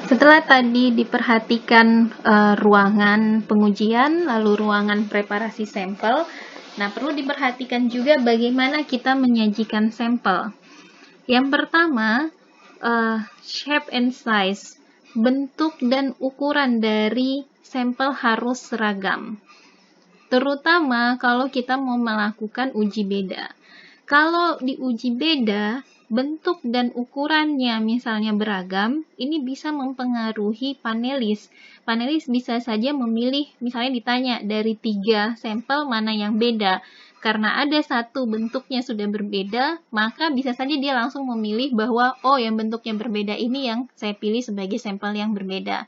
Setelah tadi diperhatikan ruangan pengujian, lalu ruangan preparasi sampel, nah perlu diperhatikan juga bagaimana kita menyajikan sampel. Yang pertama, shape and size, bentuk dan ukuran dari sampel harus seragam. Terutama kalau kita mau melakukan uji beda. Kalau diuji beda, bentuk dan ukurannya misalnya beragam, ini bisa mempengaruhi panelis. Panelis bisa saja memilih, misalnya ditanya dari 3 sampel mana yang beda. Karena ada satu bentuknya sudah berbeda, maka bisa saja dia langsung memilih bahwa, oh yang bentuknya berbeda ini yang saya pilih sebagai sampel yang berbeda.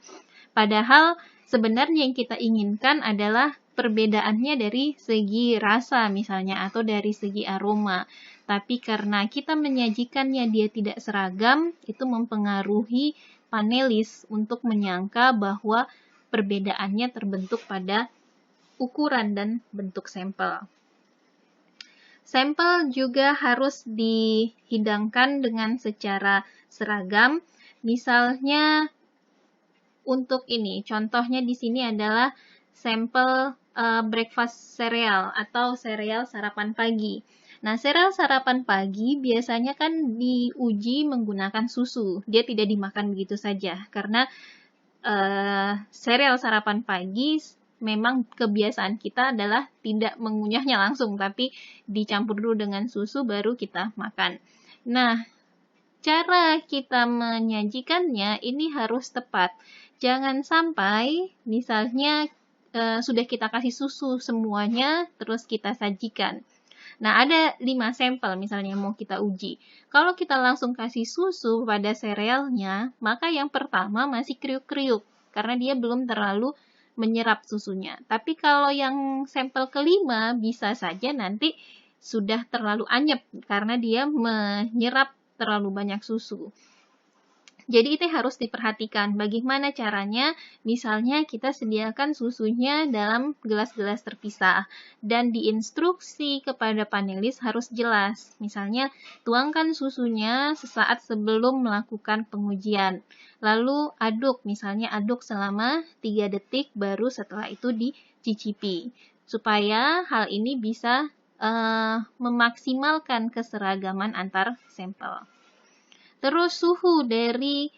Padahal sebenarnya yang kita inginkan adalah perbedaannya dari segi rasa misalnya atau dari segi aroma. Tapi karena kita menyajikannya dia tidak seragam, itu mempengaruhi panelis untuk menyangka bahwa perbedaannya terbentuk pada ukuran dan bentuk sampel. Sampel juga harus dihidangkan dengan secara seragam. Misalnya untuk ini, contohnya di sini adalah sampel breakfast cereal atau sereal sarapan pagi. Nah, sereal sarapan pagi biasanya kan diuji menggunakan susu. Dia tidak dimakan begitu saja karena sereal sarapan pagi memang kebiasaan kita adalah tidak mengunyahnya langsung, tapi dicampur dulu dengan susu baru kita makan. Nah, cara kita menyajikannya ini harus tepat. Jangan sampai misalnya sudah kita kasih susu semuanya, terus kita sajikan. Nah, ada 5 sampel misalnya mau kita uji. Kalau kita langsung kasih susu pada serealnya, maka yang pertama masih kriuk-kriuk, karena dia belum terlalu menyerap susunya. Tapi kalau yang sampel kelima, bisa saja nanti sudah terlalu anyep, karena dia menyerap terlalu banyak susu. Jadi itu harus diperhatikan bagaimana caranya, misalnya kita sediakan susunya dalam gelas-gelas terpisah dan diinstruksi kepada panelis harus jelas. Misalnya tuangkan susunya sesaat sebelum melakukan pengujian. Lalu aduk, misalnya aduk selama 3 detik baru setelah itu dicicipi. Supaya hal ini bisa memaksimalkan keseragaman antar sampel. Terus suhu dari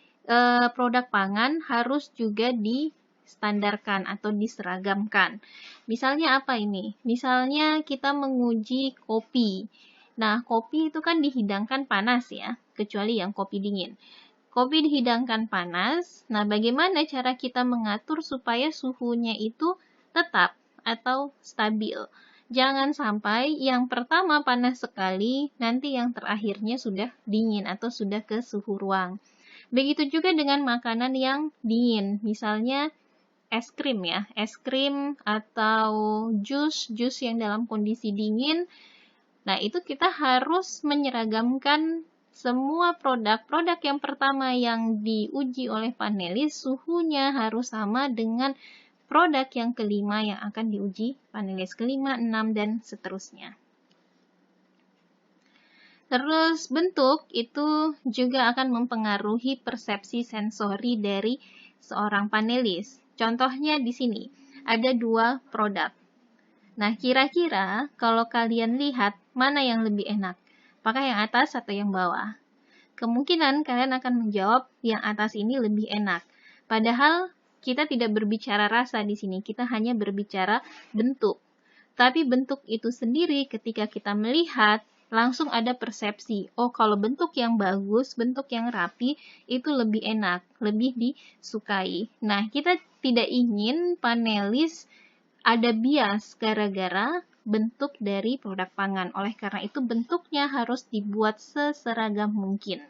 produk pangan harus juga distandarkan atau diseragamkan. Misalnya apa ini? Misalnya kita menguji kopi. Nah, kopi itu kan dihidangkan panas ya, kecuali yang kopi dingin. Kopi dihidangkan panas. Nah, bagaimana cara kita mengatur supaya suhunya itu tetap atau stabil? Jangan sampai yang pertama panas sekali, nanti yang terakhirnya sudah dingin atau sudah ke suhu ruang. Begitu juga dengan makanan yang dingin, misalnya es krim ya, es krim atau jus yang dalam kondisi dingin. Nah, itu kita harus menyeragamkan semua produk yang pertama yang diuji oleh panelis, suhunya harus sama dengan produk yang kelima yang akan diuji panelis kelima, 6, dan seterusnya. Terus bentuk itu juga akan mempengaruhi persepsi sensori dari seorang panelis. Contohnya di sini, ada 2 produk. Nah, kira-kira kalau kalian lihat mana yang lebih enak? Apakah yang atas atau yang bawah? Kemungkinan kalian akan menjawab yang atas ini lebih enak. Padahal kita tidak berbicara rasa di sini, kita hanya berbicara bentuk. Tapi bentuk itu sendiri ketika kita melihat, langsung ada persepsi. Oh, kalau bentuk yang bagus, bentuk yang rapi, itu lebih enak, lebih disukai. Nah, kita tidak ingin panelis ada bias gara-gara bentuk dari produk pangan. Oleh karena itu, bentuknya harus dibuat seseragam mungkin.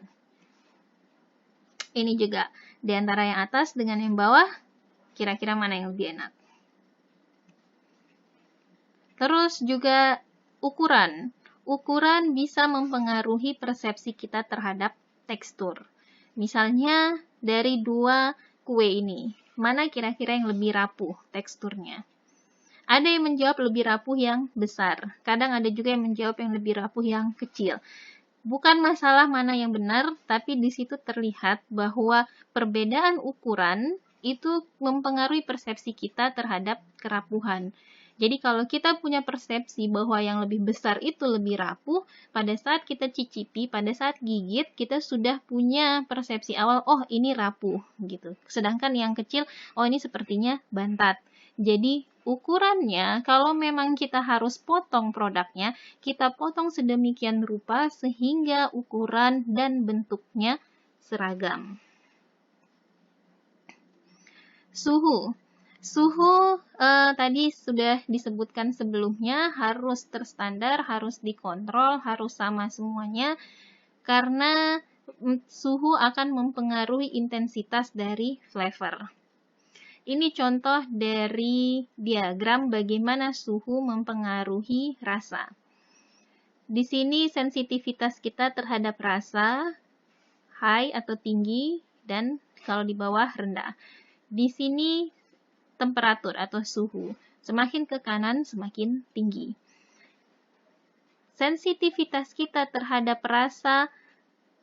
Ini juga, di antara yang atas dengan yang bawah, kira-kira mana yang lebih enak. Terus juga ukuran. Ukuran bisa mempengaruhi persepsi kita terhadap tekstur. Misalnya dari 2 kue ini, mana kira-kira yang lebih rapuh teksturnya? Ada yang menjawab lebih rapuh yang besar. Kadang ada juga yang menjawab yang lebih rapuh yang kecil. Bukan masalah mana yang benar, tapi di situ terlihat bahwa perbedaan ukuran itu mempengaruhi persepsi kita terhadap kerapuhan. Jadi kalau kita punya persepsi bahwa yang lebih besar itu lebih rapuh, pada saat kita cicipi, pada saat gigit, kita sudah punya persepsi awal, oh ini rapuh gitu. Sedangkan yang kecil, oh ini sepertinya bantat. Jadi ukurannya, kalau memang kita harus potong produknya, kita potong sedemikian rupa sehingga ukuran dan bentuknya seragam. Suhu. Suhu tadi sudah disebutkan sebelumnya, harus terstandar, harus dikontrol, harus sama semuanya, karena suhu akan mempengaruhi intensitas dari flavor. Ini contoh dari diagram bagaimana suhu mempengaruhi rasa. Di sini sensitivitas kita terhadap rasa high atau tinggi, dan kalau di bawah rendah. Di sini temperatur atau suhu. Semakin ke kanan, semakin tinggi. Sensitivitas kita terhadap rasa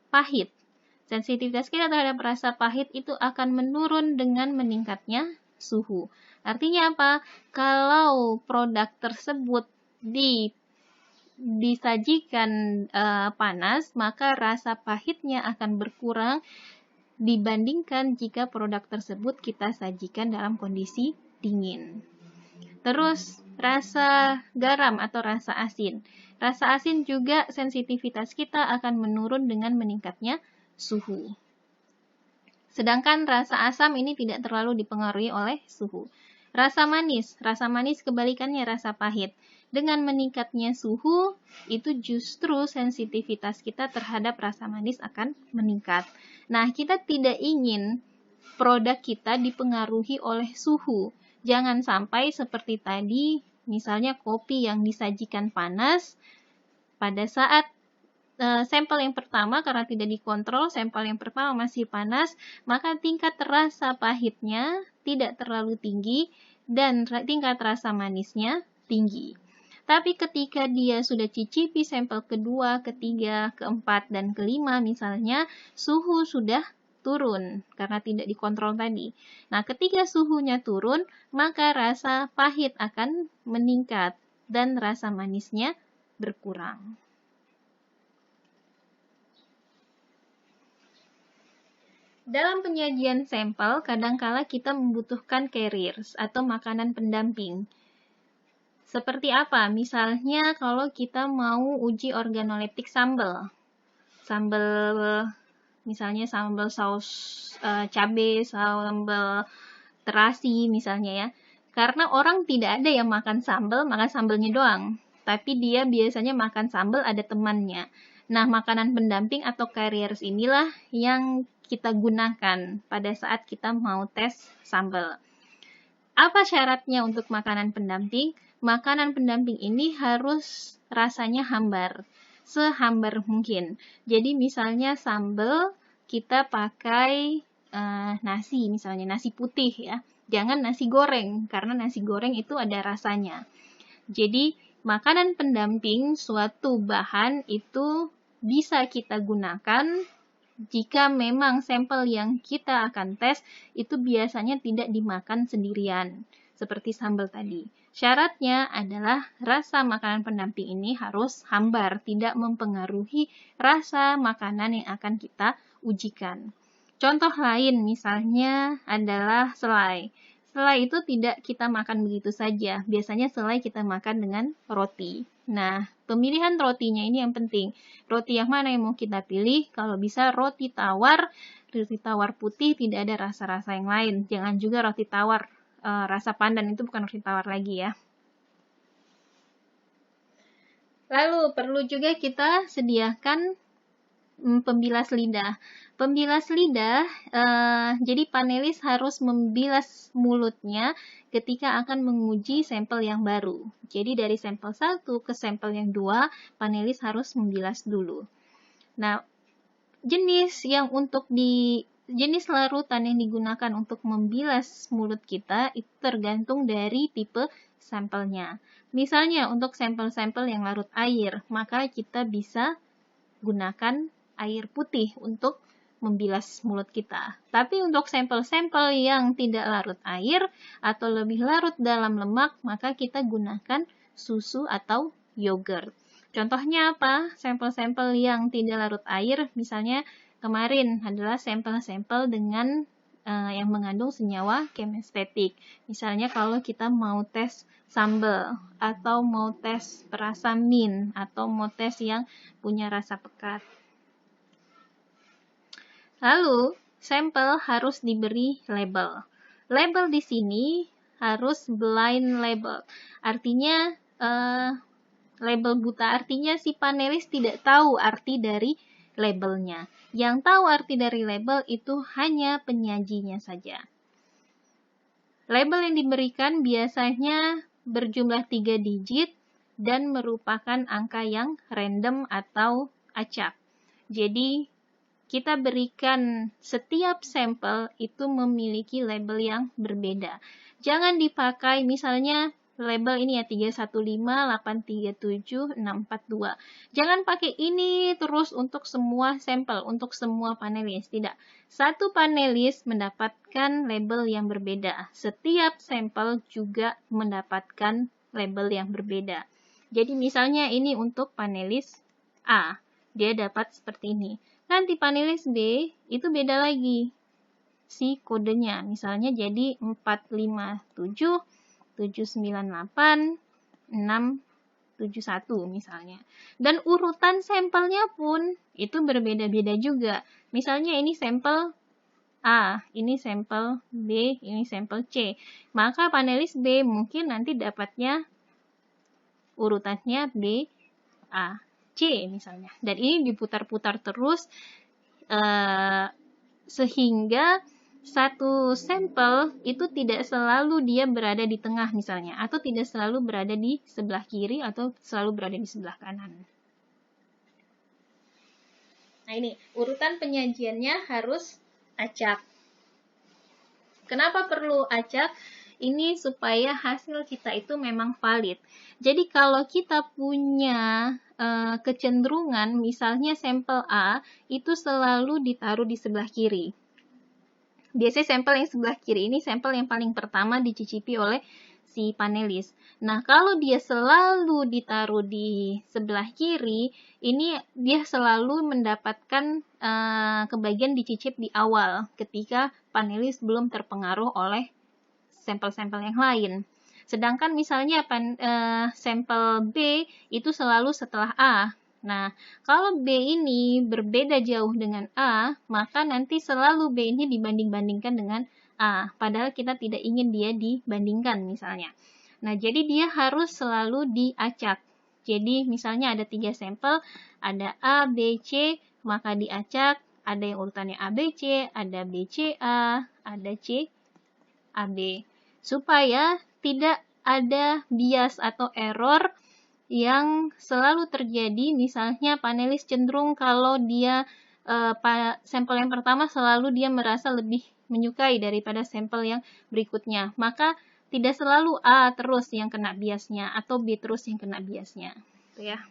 pahit. Sensitivitas kita terhadap rasa pahit itu akan menurun dengan meningkatnya suhu. Artinya apa? Kalau produk tersebut disajikan panas, maka rasa pahitnya akan berkurang dibandingkan jika produk tersebut kita sajikan dalam kondisi dingin. Terus, rasa garam atau rasa asin. Rasa asin juga sensitivitas kita akan menurun dengan meningkatnya suhu. Sedangkan rasa asam ini tidak terlalu dipengaruhi oleh suhu. Rasa manis kebalikannya rasa pahit. Dengan meningkatnya suhu, itu justru sensitivitas kita terhadap rasa manis akan meningkat. Nah, kita tidak ingin produk kita dipengaruhi oleh suhu. Jangan sampai seperti tadi, misalnya kopi yang disajikan panas, pada saat sampel yang pertama, karena tidak dikontrol, sampel yang pertama masih panas, maka tingkat rasa pahitnya tidak terlalu tinggi dan tingkat rasa manisnya tinggi. Tapi ketika dia sudah cicipi sampel kedua, ketiga, keempat, dan kelima misalnya, suhu sudah turun karena tidak dikontrol tadi. Nah, ketika suhunya turun, maka rasa pahit akan meningkat dan rasa manisnya berkurang. Dalam penyajian sampel, kadangkala kita membutuhkan carriers atau makanan pendamping. Seperti apa? Misalnya kalau kita mau uji organoleptik sambal. Misalnya sambal saus cabai, sambal terasi misalnya ya. Karena orang tidak ada yang makan sambalnya doang. Tapi dia biasanya makan sambal ada temannya. Nah, makanan pendamping atau carriers inilah yang kita gunakan pada saat kita mau tes sambal. Apa syaratnya untuk makanan pendamping? Makanan pendamping ini harus rasanya hambar, sehambar mungkin. Jadi misalnya sambal kita pakai nasi, misalnya nasi putih ya. Jangan nasi goreng, karena nasi goreng itu ada rasanya. Jadi makanan pendamping suatu bahan itu bisa kita gunakan jika memang sampel yang kita akan tes itu biasanya tidak dimakan sendirian, seperti sambal tadi. Syaratnya adalah rasa makanan pendamping ini harus hambar, tidak mempengaruhi rasa makanan yang akan kita ujikan. Contoh lain misalnya adalah selai. Selai itu tidak kita makan begitu saja. Biasanya selai kita makan dengan roti. Nah, pemilihan rotinya ini yang penting. Roti yang mana yang mau kita pilih? Kalau bisa roti tawar putih, tidak ada rasa-rasa yang lain. Jangan juga roti tawar rasa pandan, itu bukan roti tawar lagi ya. Lalu perlu juga kita sediakan pembilas lidah. Pembilas lidah, jadi panelis harus membilas mulutnya ketika akan menguji sampel yang baru. Jadi dari sampel 1 ke sampel yang 2, panelis harus membilas dulu. Nah, jenis larutan yang digunakan untuk membilas mulut kita itu tergantung dari tipe sampelnya. Misalnya untuk sampel-sampel yang larut air, maka kita bisa gunakan air putih untuk membilas mulut kita. Tapi untuk sampel-sampel yang tidak larut air atau lebih larut dalam lemak, maka kita gunakan susu atau yogurt. Contohnya apa? Sampel-sampel yang tidak larut air, misalnya kemarin adalah sampel-sampel dengan yang mengandung senyawa kemestetik. Misalnya kalau kita mau tes sambal, atau mau tes perasa mint, atau mau tes yang punya rasa pekat. Lalu, sampel harus diberi label. Label di sini harus blind label. Artinya, label buta. Artinya si panelis tidak tahu arti dari labelnya. Yang tahu arti dari label itu hanya penyajinya saja. Label yang diberikan biasanya berjumlah 3 digit dan merupakan angka yang random atau acak. Jadi, kita berikan setiap sampel itu memiliki label yang berbeda. Jangan dipakai misalnya label ini ya 315837642. Jangan pakai ini terus untuk semua sampel, untuk semua panelis. Tidak. Satu panelis mendapatkan label yang berbeda. Setiap sampel juga mendapatkan label yang berbeda. Jadi misalnya ini untuk panelis A. Dia dapat seperti ini. Nanti panelis B itu beda lagi si kodenya. Misalnya jadi 457 798 671 misalnya. Dan urutan sampelnya pun itu berbeda-beda juga. Misalnya ini sampel A, ini sampel B, ini sampel C. Maka panelis B mungkin nanti dapatnya urutannya B, A, C misalnya. Dan ini diputar-putar terus sehingga satu sampel itu tidak selalu dia berada di tengah misalnya, atau tidak selalu berada di sebelah kiri atau selalu berada di sebelah kanan. Nah ini, urutan penyajiannya harus acak. Kenapa perlu acak? Ini supaya hasil kita itu memang valid. Jadi kalau kita punya kecenderungan, misalnya sampel A itu selalu ditaruh di sebelah kiri. Biasanya sampel yang sebelah kiri ini sampel yang paling pertama dicicipi oleh si panelis. Nah, kalau dia selalu ditaruh di sebelah kiri, ini dia selalu mendapatkan kebagian dicicip di awal ketika panelis belum terpengaruh oleh sampel-sampel yang lain. Sedangkan misalnya sampel B itu selalu setelah A. Nah, kalau B ini berbeda jauh dengan A, maka nanti selalu B ini dibanding-bandingkan dengan A. Padahal kita tidak ingin dia dibandingkan misalnya. Nah, jadi dia harus selalu diacak. Jadi misalnya ada 3 sampel, ada A, B, C, maka diacak. Ada yang urutannya A, B, C, ada B, C, A, ada C, A, B. Supaya tidak ada bias atau error yang selalu terjadi. Misalnya panelis cenderung kalau dia sampel yang pertama selalu dia merasa lebih menyukai daripada sampel yang berikutnya. Maka tidak selalu A terus yang kena biasnya atau B terus yang kena biasnya. Gitu ya.